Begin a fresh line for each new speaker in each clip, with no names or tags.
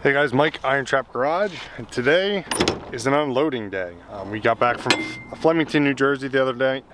Hey guys, Mike, IronTrap Garage, and today is an unloading day. We got back from Flemington, New Jersey the other day.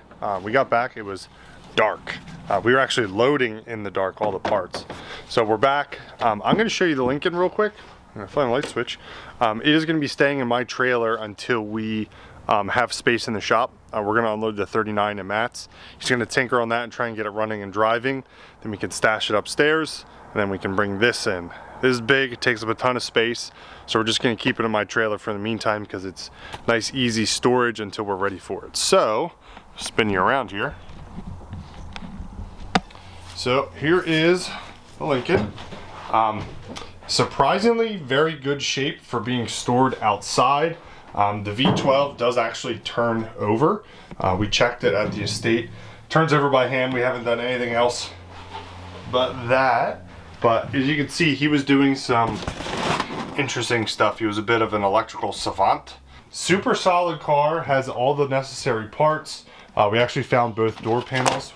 We got back, it was dark. We were actually loading in the dark all the parts. So we're back. I'm going to show you the Lincoln real quick. I'm going to find a light switch. It is going to be staying in my trailer until we have space in the shop. We're going to unload the 39 in Matt's. He's going to tinker on that and try and get it running and driving. Then we can stash it upstairs, and then we can bring this in. This is big, it takes up a ton of space, so we're just going to keep it in my trailer for the meantime because it's nice, easy storage until we're ready for it. So, spin you around here. So here is the Lincoln. Surprisingly very good shape for being stored outside. The V12 does actually turn over. We checked it at the estate. Turns over by hand. We haven't done anything else but that. But as you can see, he was doing some interesting stuff. He was a bit of an electrical savant. Super solid car, has all the necessary parts. We actually found both door panels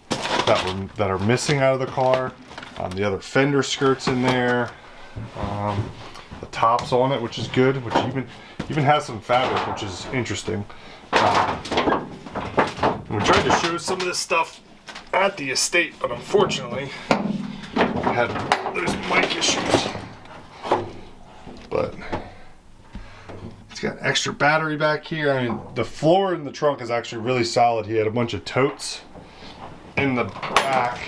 that are missing out of the car. The other fender skirts in there. The tops on it, which is good, which even has some fabric, which is interesting. We tried to show some of this stuff at the estate, but unfortunately, we had those mic issues. But it's got extra battery back here. I mean, the floor in the trunk is actually really solid. He had a bunch of totes in the back.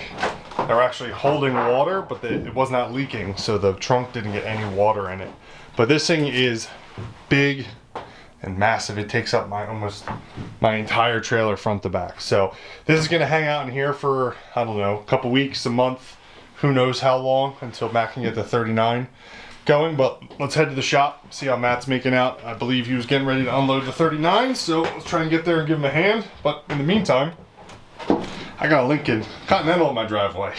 They were actually holding water, but it was not leaking, so the trunk didn't get any water in it. But this thing is big and massive. It takes up almost my entire trailer front to back. So this is gonna hang out in here for, I don't know, a couple weeks, a month, who knows how long, until Matt can get the 39 going. But let's head to the shop, see how Matt's making out. I believe he was getting ready to unload the 39, so let's try and get there and give him a hand. But in the meantime, I got a Lincoln Continental in my driveway.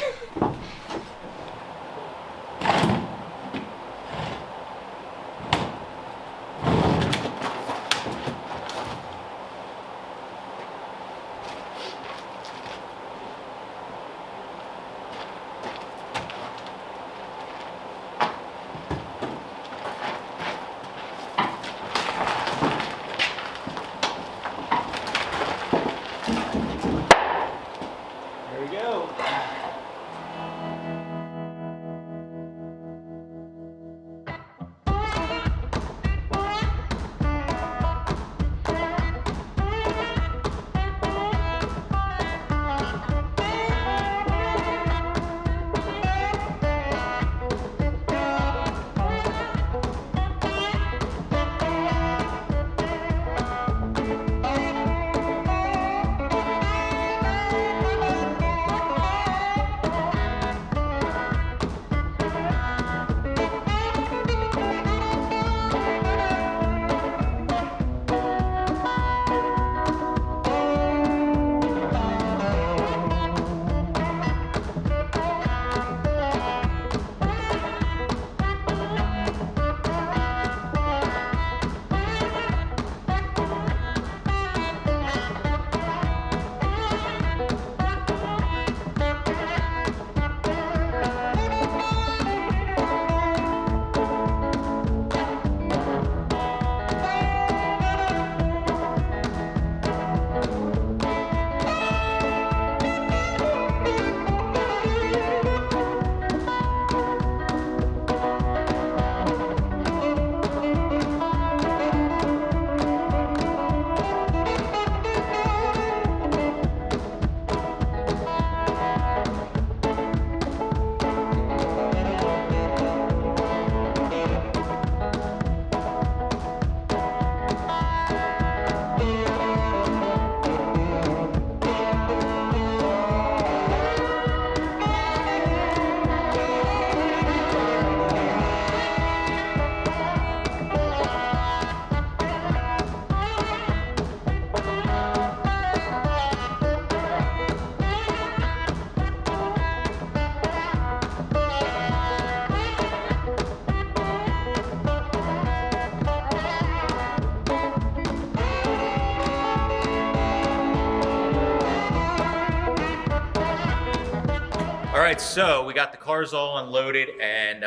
right, so we got the cars all unloaded, and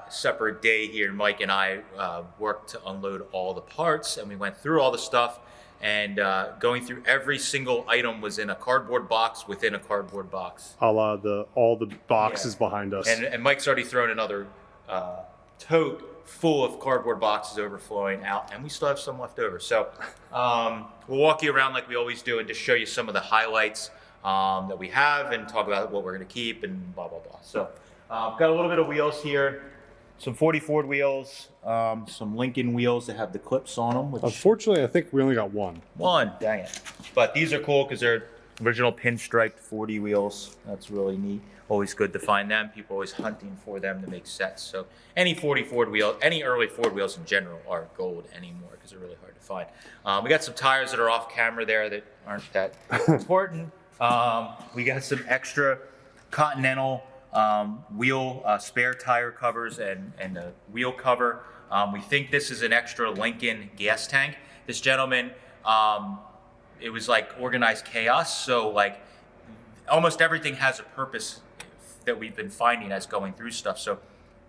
separate day here. Mike and I worked to unload all the parts, and we went through all the stuff. And going through every single item was in a cardboard box within a cardboard box.
A la all the boxes behind us.
And Mike's already thrown another tote full of cardboard boxes overflowing out, and we still have some left over. So we'll walk you around like we always do and just show you some of the highlights that we have and talk about what we're going to keep and blah, blah, blah. So got a little bit of wheels here. Some 40 Ford wheels, some Lincoln wheels that have the clips on them. Which
unfortunately, I think we only got one.
Dang it. But these are cool because they're original pinstriped 40 wheels. That's really neat. Always good to find them. People always hunting for them to make sets. So any 40 Ford wheel, any early Ford wheels in general are gold anymore because they're really hard to find. We got some tires that are off camera there that aren't that important. We got some extra Continental wheel spare tire covers and a wheel cover. We think this is an extra Lincoln gas tank. This gentleman, it was like organized chaos. So like almost everything has a purpose that we've been finding as going through stuff. So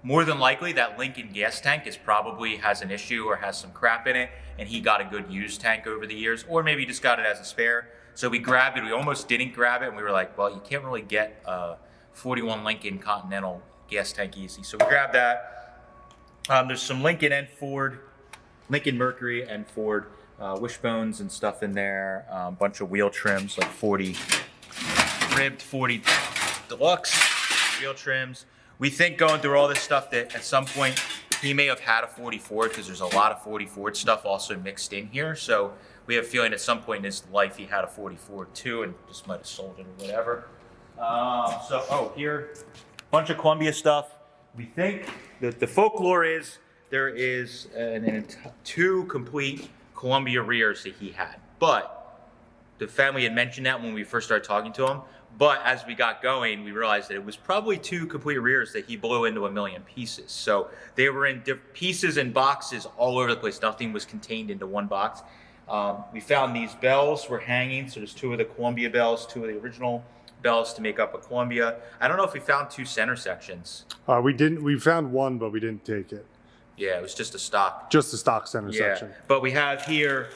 more than likely that Lincoln gas tank is probably has an issue or has some crap in it, and he got a good used tank over the years, or maybe just got it as a spare. So we grabbed it. We almost didn't grab it, and we were like, well, you can't really get a 41 Lincoln Continental gas tank easy. So we grabbed that. There's some Lincoln and Ford, Lincoln Mercury and Ford wishbones and stuff in there. A bunch of wheel trims, like 40 ribbed, 40 deluxe wheel trims. We think going through all this stuff that at some point he may have had a 40 Ford because there's a lot of 40 Ford stuff also mixed in here. So we have a feeling at some point in his life he had a 40 Ford too and just might have sold it or whatever. Here, a bunch of Columbia stuff. We think that the folklore is there is two complete Columbia rears that he had. But the family had mentioned that when we first started talking to him. But as we got going, we realized that it was probably two complete rears that he blew into a million pieces. So they were in pieces and boxes all over the place. Nothing was contained into one box. We found these bells were hanging. So there's two of the Columbia bells, two of the original bells to make up a Columbia. I don't know if we found two center sections.
We didn't. We found one, but we didn't take it.
Yeah, it was just a stock.
Just a stock center section.
But we have here.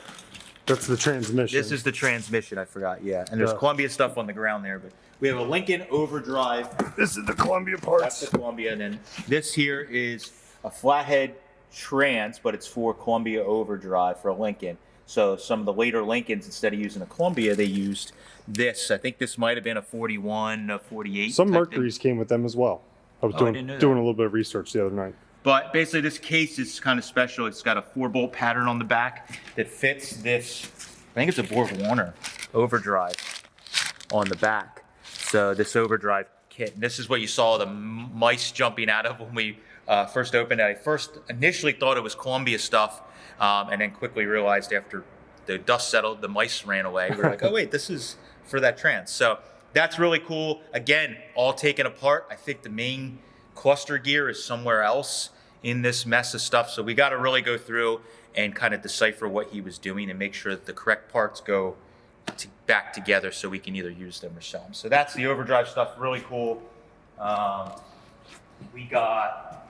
That's the transmission.
This is the transmission, I forgot, yeah. And there's Columbia stuff on the ground there, but we have a Lincoln Overdrive.
This is the Columbia parts.
That's the Columbia, and then this here is a Flathead trans, but it's for Columbia Overdrive for a Lincoln. So some of the later Lincolns, instead of using a Columbia, they used this. I think this might have been a 41, a 48.
Some Mercuries came with them as well. I was doing a little bit of research the other night.
But basically this case is kind of special. It's got a 4-bolt pattern on the back that fits this, I think it's a Borg Warner overdrive on the back. So this overdrive kit, this is what you saw the mice jumping out of when we first opened it. I initially thought it was Columbia stuff and then quickly realized after the dust settled, the mice ran away. We were like, oh wait, this is for that trans. So that's really cool. Again, all taken apart. I think the main cluster gear is somewhere else in this mess of stuff. So we got to really go through and kind of decipher what he was doing and make sure that the correct parts go back together so we can either use them or sell them. So that's the overdrive stuff, really cool. We got,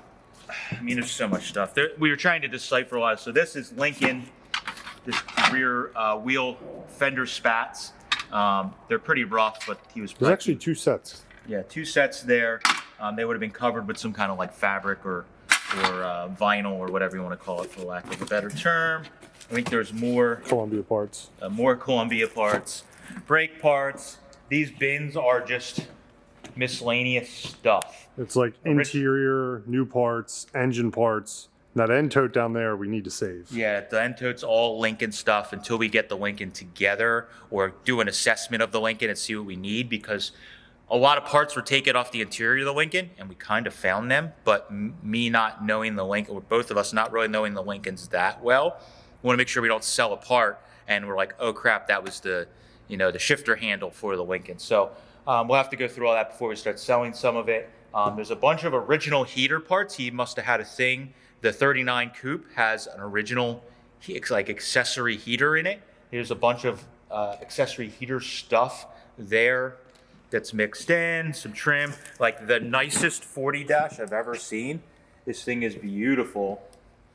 I mean, there's so much stuff. We were trying to decipher a lot. So this is Lincoln, this rear wheel fender spats. They're pretty rough, but he was...
There's actually two sets.
Yeah, two sets there. They would have been covered with some kind of like fabric or vinyl or whatever you want to call it, for lack of a better term. I think there's more
Columbia parts.
More Columbia parts, brake parts. These bins are just miscellaneous stuff.
It's like interior, new parts, engine parts. That end tote down there we need to save.
Yeah, the end tote's all Lincoln stuff until we get the Lincoln together or do an assessment of the Lincoln and see what we need, because a lot of parts were taken off the interior of the Lincoln, and we kind of found them, but me not knowing the Lincoln, or both of us not really knowing the Lincolns that well, we want to make sure we don't sell a part, and we're like, oh crap, that was the shifter handle for the Lincoln. So we'll have to go through all that before we start selling some of it. There's a bunch of original heater parts. He must have had a thing. The 39 Coupe has an original like accessory heater in it. There's a bunch of accessory heater stuff there. that's mixed in, some trim, like the nicest 40 dash I've ever seen. This thing is beautiful.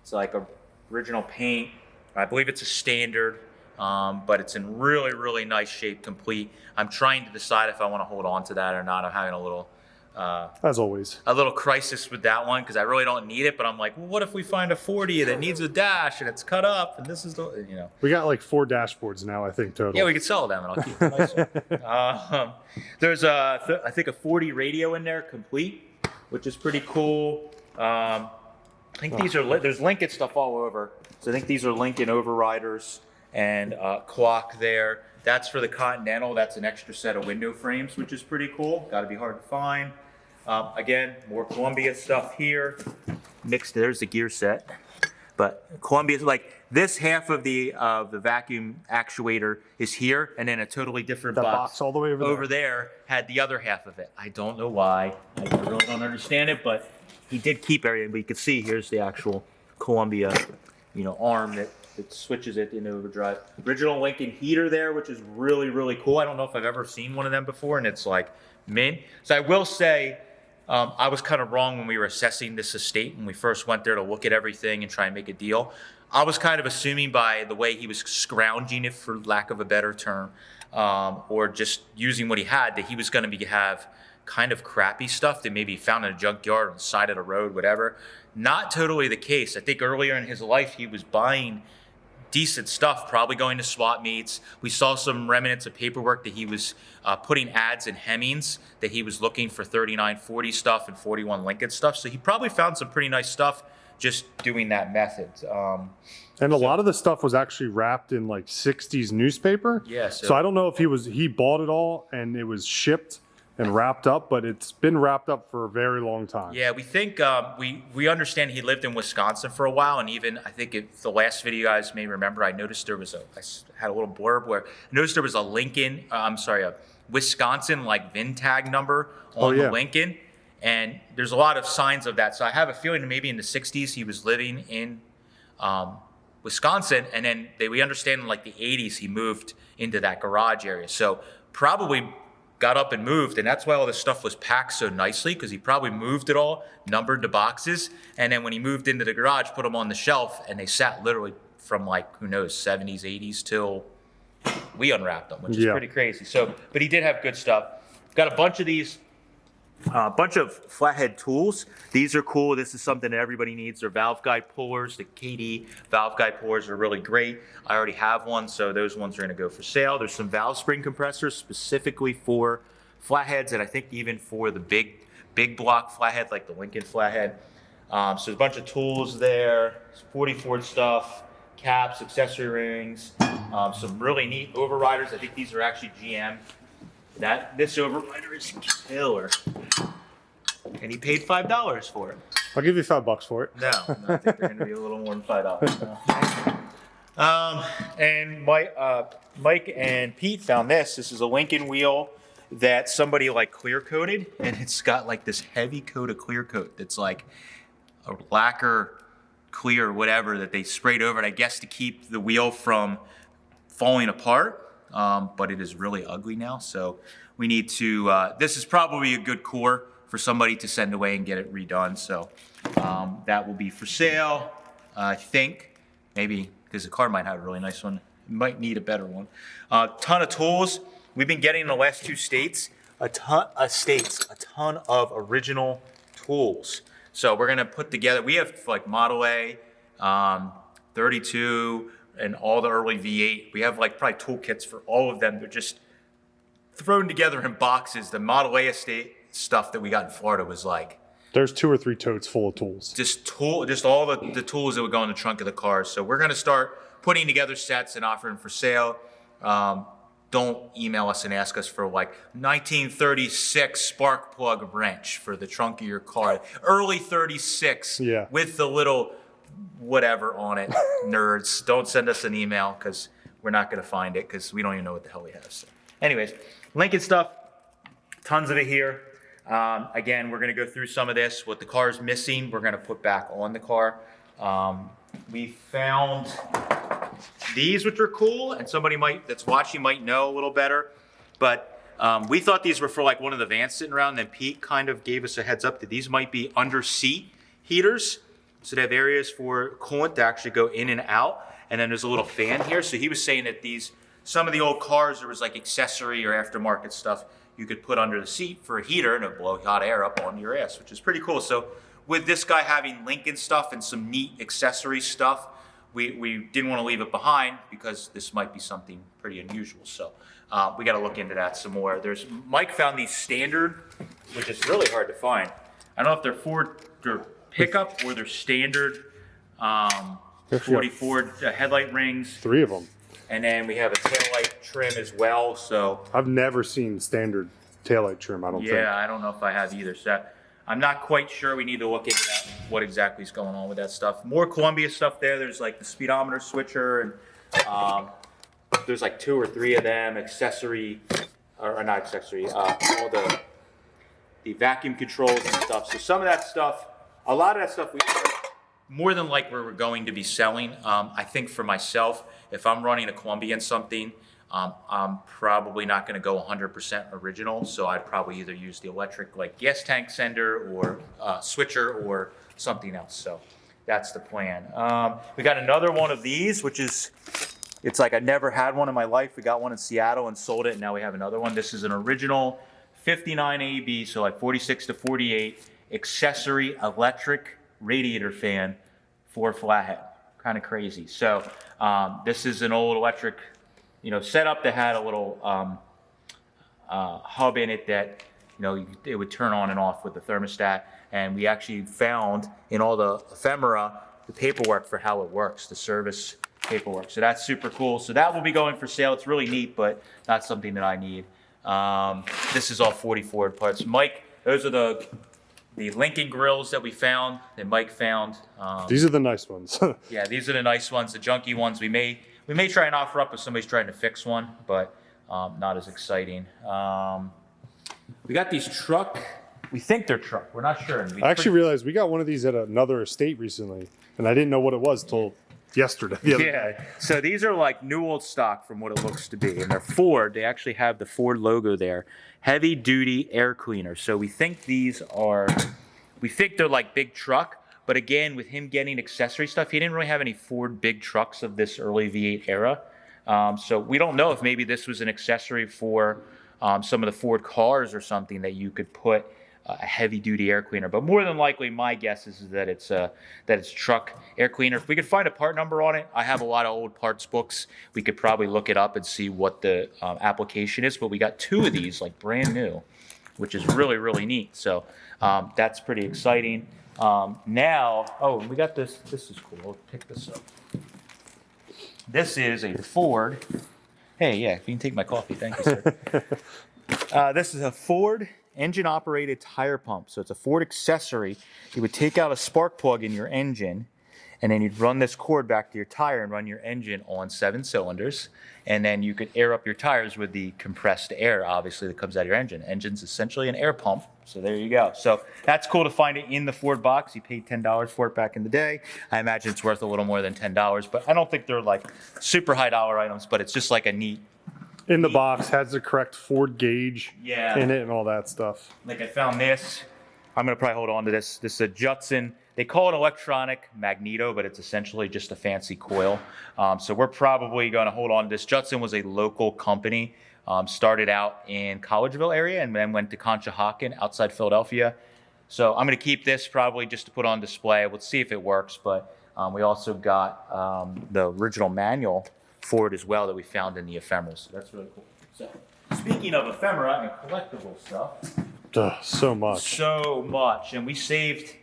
It's like a original paint. I believe it's a standard, but it's in really, really nice shape, complete. I'm trying to decide if I want to hold on to that or not. I'm having a little,
as always,
a little crisis with that one because I really don't need it. But I'm like, well, what if we find a 40 that needs a dash and it's cut up and this is the, you know.
We got like 4 dashboards now, I think, total.
Yeah, we could sell them and I'll keep them nice. There's I think a 40 radio in there, complete, which is pretty cool. I think these are there's Lincoln stuff all over. So I think these are Lincoln overriders and clock there. That's for the Continental. That's an extra set of window frames, which is pretty cool. Got to be hard to find. Again, more Columbia stuff here. Mixed. There's the gear set. But Columbia, like this half of the vacuum actuator is here, and then a totally different
box all the way
over there had the other half of it. I don't know why. I really don't understand it, but he did keep everything. But you can see here's the actual Columbia, you know, arm that switches it in overdrive. Original Lincoln heater there, which is really, really cool. I don't know if I've ever seen one of them before, and it's like mint. So I will say, I was kind of wrong when we were assessing this estate when we first went there to look at everything and try and make a deal. I was kind of assuming by the way he was scrounging it, for lack of a better term, or just using what he had, that he was going to have kind of crappy stuff that maybe he found in a junkyard on the side of the road, whatever. Not totally the case. I think earlier in his life he was buying decent stuff, probably going to swap meets. We saw some remnants of paperwork that he was putting ads in Hemmings, that he was looking for 3940 stuff and 41 Lincoln stuff. So he probably found some pretty nice stuff just doing that method.
And a lot of the stuff was actually wrapped in like 60s newspaper.
Yeah.
So I don't know if he bought it all and it was shipped and wrapped up, but it's been wrapped up for a very long time.
Yeah, we think we understand he lived in Wisconsin for a while, and even I think the last video you guys may remember, I noticed I had a little blurb where I noticed there was a Wisconsin like VIN tag number on the Lincoln, and there's a lot of signs of that. So I have a feeling maybe in the 60s he was living in Wisconsin, and then we understand in like the 80s he moved into that garage area. So probably got up and moved, and that's why all this stuff was packed so nicely, because he probably moved it all, numbered the boxes, and then when he moved into the garage, put them on the shelf, and they sat literally from like, who knows, 70s, 80s till we unwrapped them, which is pretty crazy. So, but he did have good stuff. Got a bunch of these, bunch of Flathead tools. These are cool. This is something that everybody needs. They're valve guide pullers. The KD valve guide pullers are really great. I already have one, so those ones are going to go for sale. There's some valve spring compressors specifically for Flatheads, and I think even for the big block Flathead, like the Lincoln Flathead. So there's a bunch of tools there. 40 Ford stuff, caps, accessory rings, some really neat overriders. I think these are actually GM. This overrider is killer, and he paid $5 for it.
I'll give you $5 for it.
No, I think they're going to be a little more than $5. No. And Mike and Pete found this. This is a Lincoln wheel that somebody like clear coated, and it's got like this heavy coat of clear coat that's like a lacquer clear, whatever, that they sprayed over it, I guess, to keep the wheel from falling apart. But it is really ugly now, so we need to, this is probably a good core for somebody to send away and get it redone, so that will be for sale, I think, maybe, because the car might have a really nice one, it might need a better one. Ton of tools, we've been getting in the last 2 states, a ton of original tools, so we're going to put together, we have like Model A, 32, and all the early V8. We have like probably toolkits for all of them. They're just thrown together in boxes. The Model A estate stuff that we got in Florida was like,
there's 2 or 3 totes full of tools.
Just all the tools that would go in the trunk of the cars. So we're going to start putting together sets and offering for sale. Don't email us and ask us for like 1936 spark plug wrench for the trunk of your car. Early 36 with the little whatever on it. Nerds, don't send us an email because we're not going to find it because we don't even know what the hell we have. So anyways, Lincoln stuff, tons of it here. Again, we're going to go through some of this. What the car is missing, we're going to put back on the car. We found these, which are cool, and somebody that's watching might know a little better. But We thought these were for like one of the vans sitting around, and then Pete kind of gave us a heads up that these might be under seat heaters. So they have areas for coolant to actually go in and out. And then there's a little fan here. So he was saying that some of the old cars, there was like accessory or aftermarket stuff you could put under the seat for a heater and it'll blow hot air up onto your ass, which is pretty cool. So with this guy having Lincoln stuff and some neat accessory stuff, we didn't want to leave it behind because this might be something pretty unusual. So we got to look into that some more. Mike found these standard, which is really hard to find. I don't know if they're Ford pickup or they're standard 40 Ford headlight rings.
3 of them.
And then we have a taillight trim as well. So
I've never seen standard taillight trim, I don't think.
Yeah, I don't know if I have either. So I'm not quite sure. We need to look into that, what exactly is going on with that stuff. More Columbia stuff there. There's like the speedometer switcher, and there's like 2 or 3 of them. Accessory, or not accessory, all the vacuum controls and stuff. So some of that stuff, a lot of that stuff, more than like where we're going to be selling. I think for myself, if I'm running a Columbia and something, I'm probably not going to go 100% original. So I'd probably either use the electric like gas tank sender or switcher or something else. So that's the plan. We got another one of these, which is, it's like I never had one in my life. We got one in Seattle and sold it. And now we have another one. This is an original 59 AB, so like 46 to 48 accessory electric radiator fan for Flathead. Kind of crazy. So this is an old electric, setup that had a little hub in it that, it would turn on and off with the thermostat. And we actually found in all the Ephemera the paperwork for how it works, the service paperwork. So that's super cool. So that will be going for sale. It's really neat, but not something that I need. This is all 40 Ford parts. Mike, those are the Lincoln grills that we found, that Mike found.
These are the nice ones.
Yeah, these are the nice ones. The junky ones we may try and offer up if somebody's trying to fix one, but not as exciting. We got these truck. We think they're truck. We're not sure.
I actually realized we got one of these at another estate recently, and I didn't know what it was till yesterday.
Yeah, so these are like new old stock from what it looks to be, and they're Ford. They actually have the Ford logo there. Heavy duty air cleaner. So we think they're like big truck, but again, with him getting accessory stuff, he didn't really have any Ford big trucks of this early V8 era. So we don't know if maybe this was an accessory for some of the Ford cars or something that you could put a heavy duty air cleaner, but more than likely my guess is that it's truck air cleaner. If we could find a part number on it, I have a lot of old parts books. We could probably look it up and see what the application is, but we got 2 of these like brand new, which is really, really neat. So that's pretty exciting. Now, we got this is cool. I'll pick this up. This is a Ford. Hey, yeah, if you can take my coffee, thank you, sir. This is a Ford engine-operated tire pump. So it's a Ford accessory. You would take out a spark plug in your engine, and then you'd run this cord back to your tire and run your engine on 7 cylinders. And then you could air up your tires with the compressed air, obviously, that comes out of your engine. Engine's essentially an air pump. So there you go. So that's cool to find it in the Ford box. You paid $10 for it back in the day. I imagine it's worth a little more than $10, but I don't think they're like super high dollar items, but it's just like a neat.
In the box, has the correct Ford gauge in it and all that stuff.
Like I found this. I'm going to probably hold on to this. This is a Judson. They call it electronic magneto, but it's essentially just a fancy coil. So we're probably going to hold on to this. Judson was a local company. Started out in Collegeville area and then went to Conshohocken outside Philadelphia. So I'm going to keep this probably just to put on display. We'll see if it works. But we also got the original manual for it as well that we found in the Ephemera. So that's really cool. So speaking of Ephemera and collectible stuff.
So much. And we saved,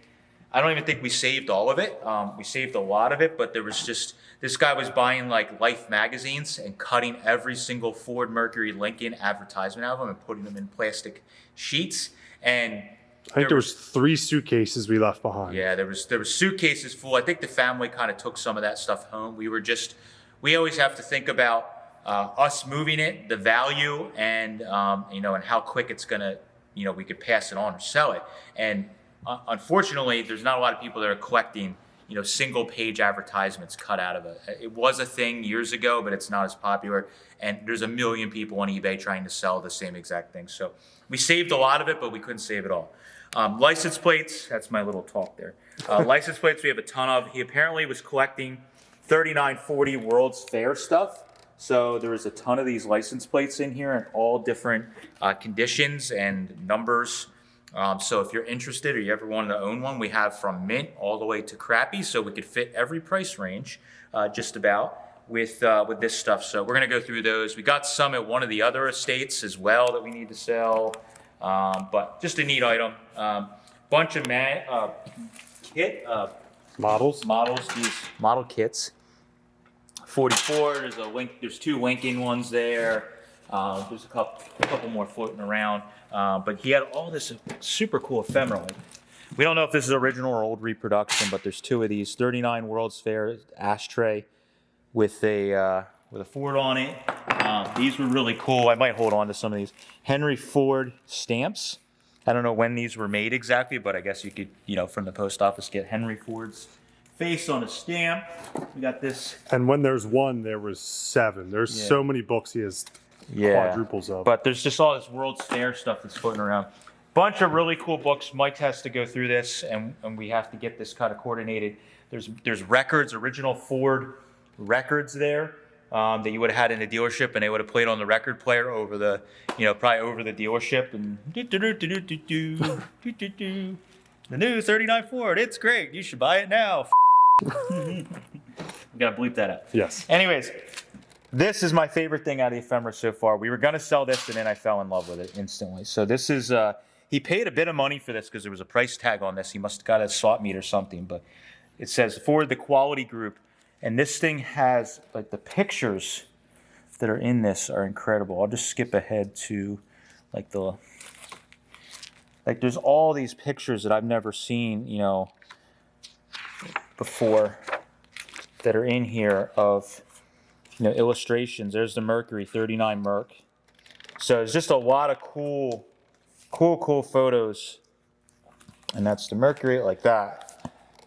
I don't even think we saved all of it. We saved a lot of it, but there was just, this guy was buying like Life magazines and cutting every single Ford, Mercury, Lincoln advertisement out of them and putting them in plastic sheets. And I think there was 3 suitcases we left behind.
Yeah, there was suitcases full. I think the family kind of took some of that stuff home. We always have to think about us moving it, the value, and and how quick it's gonna, we could pass it on or sell it. And unfortunately, there's not a lot of people that are collecting single page advertisements cut out of it. It was a thing years ago, but it's not as popular. And there's a million people on eBay trying to sell the same exact thing. So we saved a lot of it, but we couldn't save it all. License plates, that's my little talk there. License plates we have a ton of. He apparently was collecting 3940 World's Fair stuff. So there was a ton of these license plates in here in all different conditions and numbers. So if you're interested or you ever wanted to own one, we have from mint all the way to crappy. So we could fit every price range just about with this stuff. So we're going to go through those. We got some at one of the other estates as well that we need to sell. But just a neat item. Bunch of models, these model kits. 44, there's two Lincoln ones there. There's a couple more floating around. But he had all this super cool ephemera. We don't know if this is original or old reproduction, but there's two of these. 39 World's Fair ashtray with a Ford on it. These were really cool. I might hold on to some of these. Henry Ford stamps. I don't know when these were made exactly, but I guess you could, from the post office get Henry Ford's face on a stamp. We got this.
And when there's one, there was 7. There's so many books he has quadruples of.
But there's just all this World's Fair stuff that's floating around. Bunch of really cool books. Mike has to go through this, and we have to get this kind of coordinated. There's records, original Ford records there that you would have had in a dealership, and they would have played on the record player over the, probably over the dealership, and the new 39 Ford, it's great. You should buy it now. We gotta bleep that out.
Yes.
Anyways, this is my favorite thing out of the ephemera so far. We were gonna sell this, and then I fell in love with it instantly. So this is, he paid a bit of money for this because there was a price tag on this. He must have got a swap meet or something, but it says for the quality group. And this thing has, the pictures that are in this are incredible. I'll just skip ahead to, there's all these pictures that I've never seen, before that are in here of, illustrations. There's the Mercury, 39 Merc. So it's just a lot of cool photos. And that's the Mercury like that.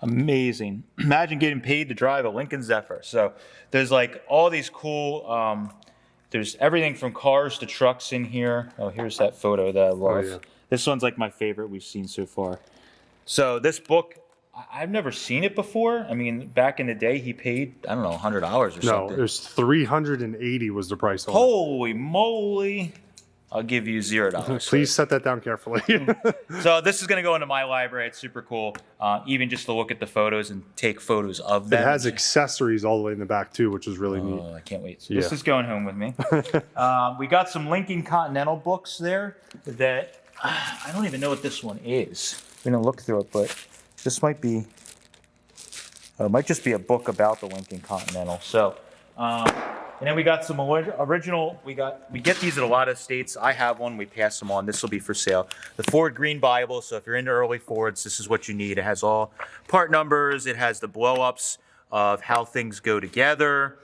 Amazing. Imagine getting paid to drive a Lincoln Zephyr. So there's all these cool, there's everything from cars to trucks in here. Oh, here's that photo that I love. Oh, yeah. This one's my favorite we've seen so far. So this book, I've never seen it before. I mean, back in the day, he paid, I don't know, $100 or something.
No, there's $380 was the price on it.
Holy moly. I'll give you $0.
Please set that down carefully.
So this is going to go into my library. It's super cool. Even just to look at the photos and take photos of them.
It has accessories all the way in the back too, which is really neat.
I can't wait. So this is going home with me. We got some Lincoln Continental books there that I don't even know what this one is. We're going to look through it, but this might be, it might just be a book about the Lincoln Continental. So, and then we got some original, we get these at a lot of states. I have one, we pass them on. This will be for sale. The Ford Green Bible, so if you're into early Fords, this is what you need. It has all part numbers, it has the blow-ups of how things go together,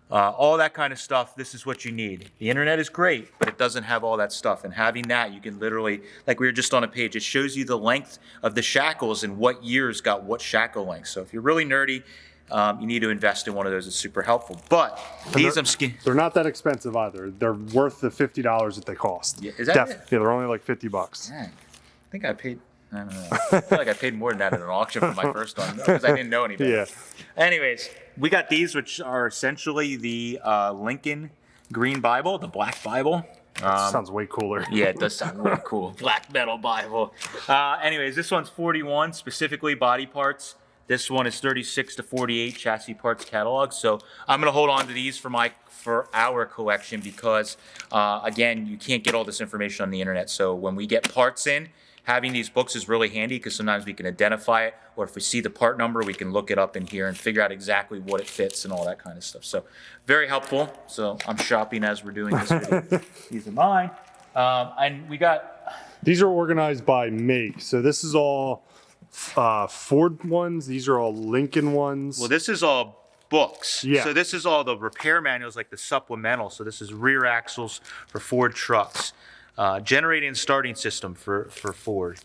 all that kind of stuff. This is what you need. The internet is great, but it doesn't have all that stuff. And having that, you can literally, like we were just on a page, it shows you the length of the shackles and what years got what shackle length. So if you're really nerdy, you need to invest in one of those. It's super helpful. But these
they're not that expensive either. They're worth the $50 that they cost.
Yeah, is that it?
Yeah, they're only like $50.
Dang. I think I paid, I don't know. I feel like I paid more than that at an auction for my first one because I didn't know anything.
Yeah.
Anyways, we got these, which are essentially the Lincoln Green Bible, the Black Bible.
Sounds way cooler.
Yeah, it does sound really cool. Black metal Bible. Anyways, this one's 41, specifically body parts. This one is 36 to 48 chassis parts catalog. So I'm gonna hold on to these for our collection because again, you can't get all this information on the internet. So when we get parts in, having these books is really handy because sometimes we can identify it, or if we see the part number, we can look it up in here and figure out exactly what it fits and all that kind of stuff. So very helpful. So I'm shopping as we're doing this video. These are mine. And we got...
These are organized by make. So this is all Ford ones. These are all Lincoln ones.
Well, this is all books.
Yeah.
So this is all the repair manuals, like the supplemental. So this is rear axles for Ford trucks. Generating and starting system for Ford.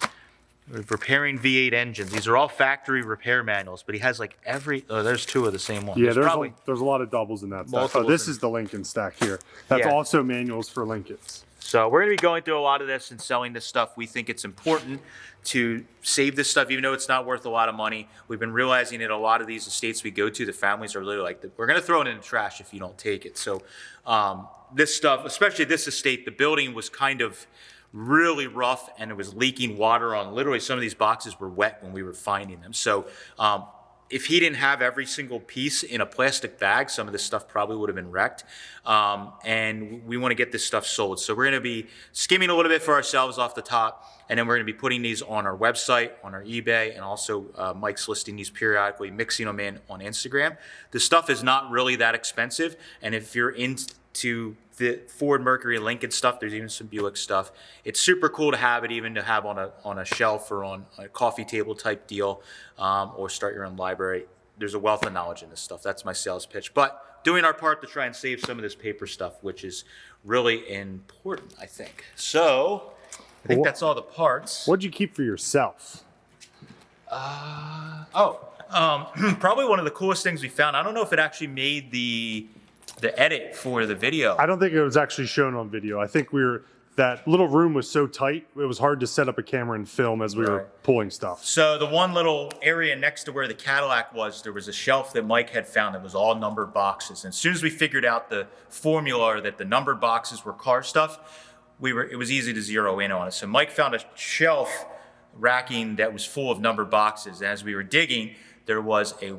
repairing V8 engines. These are all factory repair manuals, but he has like there's 2 of the same one.
Yeah,
there's
a lot of doubles in that stack. Oh, this is the Lincoln stack here. That's also manuals for Lincolns.
So we're going to be going through a lot of this and selling this stuff. We think it's important to save this stuff, even though it's not worth a lot of money. We've been realizing that a lot of these estates we go to, the families are literally like, we're going to throw it in the trash if you don't take it. So this stuff, especially this estate, the building was kind of really rough and it was leaking water on. Literally, some of these boxes were wet when we were finding them. So if he didn't have every single piece in a plastic bag, some of this stuff probably would have been wrecked. And we want to get this stuff sold. So we're going to be skimming a little bit for ourselves off the top, and then we're going to be putting these on our website, on our eBay, and also Mike's listing these periodically, mixing them in on Instagram. The stuff is not really that expensive, and if you're into the Ford, Mercury, Lincoln stuff, there's even some Buick stuff. It's super cool to have it, even to have on a shelf or on a coffee table type deal, or start your own library. There's a wealth of knowledge in this stuff. That's my sales pitch. But doing our part to try and save some of this paper stuff, which is really important, I think. So I think that's all the parts.
What'd you keep for yourself?
Probably one of the coolest things we found. I don't know if it actually made the edit for the video.
I don't think it was actually shown on video. I think that little room was so tight, it was hard to set up a camera and film as we were pulling stuff.
So the one little area next to where the Cadillac was, there was a shelf that Mike had found that was all numbered boxes. And as soon as we figured out the formula that the numbered boxes were car stuff, it was easy to zero in on it. So Mike found a shelf racking that was full of numbered boxes. And as we were digging, there was a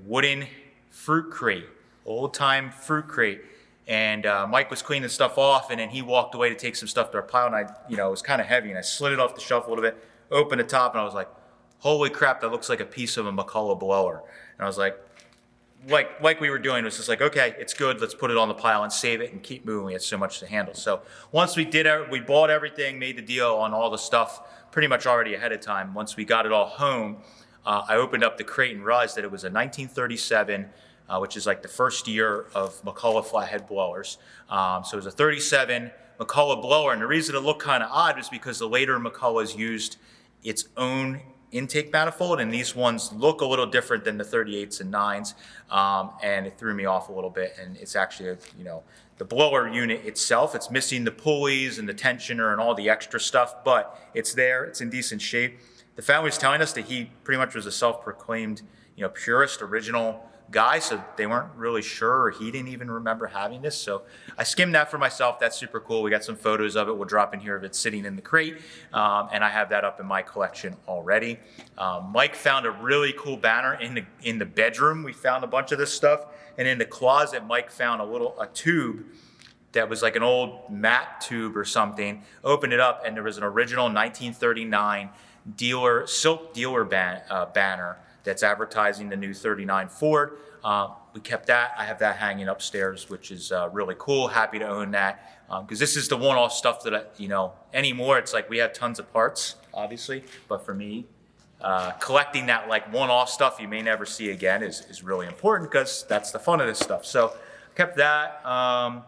wooden fruit crate, old-time fruit crate, and Mike was cleaning stuff off, and then he walked away to take some stuff to our pile, and it was kind of heavy, and I slid it off the shelf a little bit, opened the top, and I was like, holy crap, that looks like a piece of a McCullough blower. And I was like we were doing, it was just like, okay, it's good, let's put it on the pile and save it and keep moving. We had so much to handle. So once we bought everything, made the deal on all the stuff pretty much already ahead of time. Once we got it all home, I opened up the crate and realized that it was a 1937, which is like the first year of McCullough Flathead blowers. So it was a 37 McCullough blower, and the reason it looked kind of odd was because the later McCulloughs used its own intake manifold, and these ones look a little different than the 38s and 9s, and it threw me off a little bit. And it's actually, the blower unit itself, it's missing the pulleys and the tensioner and all the extra stuff, but it's there, it's in decent shape. The family was telling us that he pretty much was a self-proclaimed, purist, original guy, so they weren't really sure, or he didn't even remember having this. So I skimmed that for myself. That's super cool. We got some photos of it. We'll drop in here of it sitting in the crate, and I have that up in my collection already. Mike found a really cool banner in the bedroom. We found a bunch of this stuff, and in the closet, Mike found a tube that was like an old mat tube or something. Opened it up, and there was an original 1939 silk dealer banner that's advertising the new 39 Ford. We kept that. I have that hanging upstairs, which is really cool. Happy to own that, because this is the one-off stuff that anymore. It's like we have tons of parts, obviously, but for me, collecting that like one-off stuff you may never see again is really important, because that's the fun of this stuff. So I kept that. I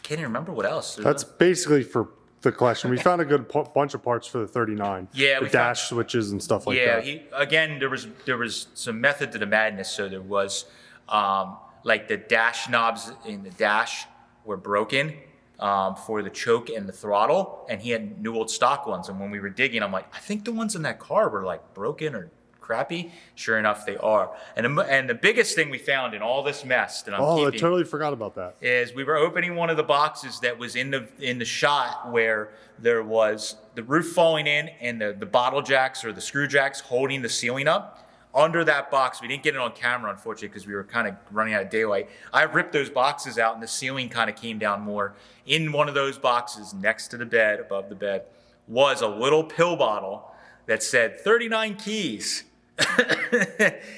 can't even remember what else.
That's basically for the collection. We found a good bunch of parts for the 39.
Yeah,
the dash switches and stuff like that.
Yeah, there was some method to the madness. So there was like the dash knobs in the dash were broken for the choke and the throttle, and he had new old stock ones. And when we were digging, I'm like, I think the ones in that car were like broken or crappy. Sure enough, they are. And the biggest thing we found in all this mess that I'm keeping,
I totally forgot about that,
is we were opening one of the boxes that was in the shot where there was the roof falling in and the bottle jacks or the screw jacks holding the ceiling up. Under that box, we didn't get it on camera, unfortunately, because we were kind of running out of daylight. I ripped those boxes out, and the ceiling kind of came down more. In one of those boxes, next to the bed, above the bed, was a little pill bottle that said 39 keys.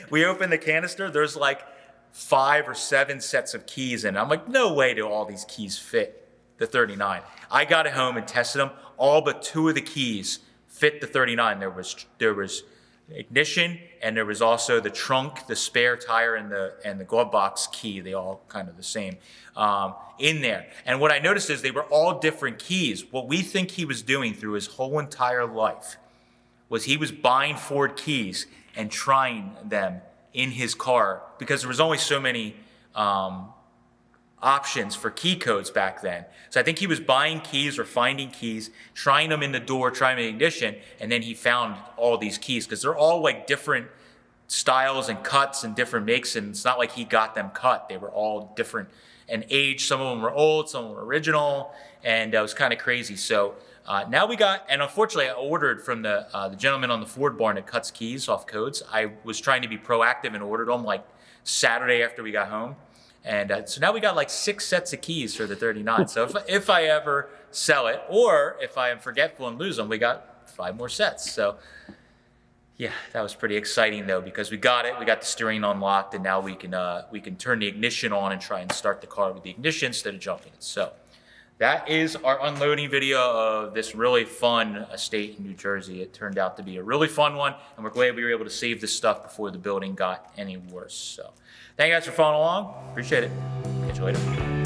We opened the canister. There's like 5 or 7 sets of keys in it. I'm like, no way do all these keys fit the 39. I got it home and tested them. All but 2 of the keys fit the 39. There was ignition, and there was also the trunk, the spare tire, and the glove box key. They all kind of the same in there. And what I noticed is they were all different keys. What we think he was doing through his whole entire life was he was buying Ford keys and trying them in his car because there was only so many options for key codes back then. So I think he was buying keys or finding keys, trying them in the door, trying them in the ignition, and then he found all these keys because they're all like different styles and cuts and different makes, and it's not like he got them cut. They were all different and age. Some of them were old, some of them were original, and it was kind of crazy. So now we got, and unfortunately I ordered from the gentleman on the Ford barn that cuts keys off codes. I was trying to be proactive and ordered them like Saturday after we got home. And so now we got like 6 sets of keys for the 39. So if I ever sell it, or if I am forgetful and lose them, we got 5 more sets. So yeah, that was pretty exciting though, because we got it, we got the steering unlocked, and now we can turn the ignition on and try and start the car with the ignition instead of jumping it. So that is our unloading video of this really fun estate in New Jersey. It turned out to be a really fun one, and we're glad we were able to save this stuff before the building got any worse. So thank you guys for following along. Appreciate it. Catch you later.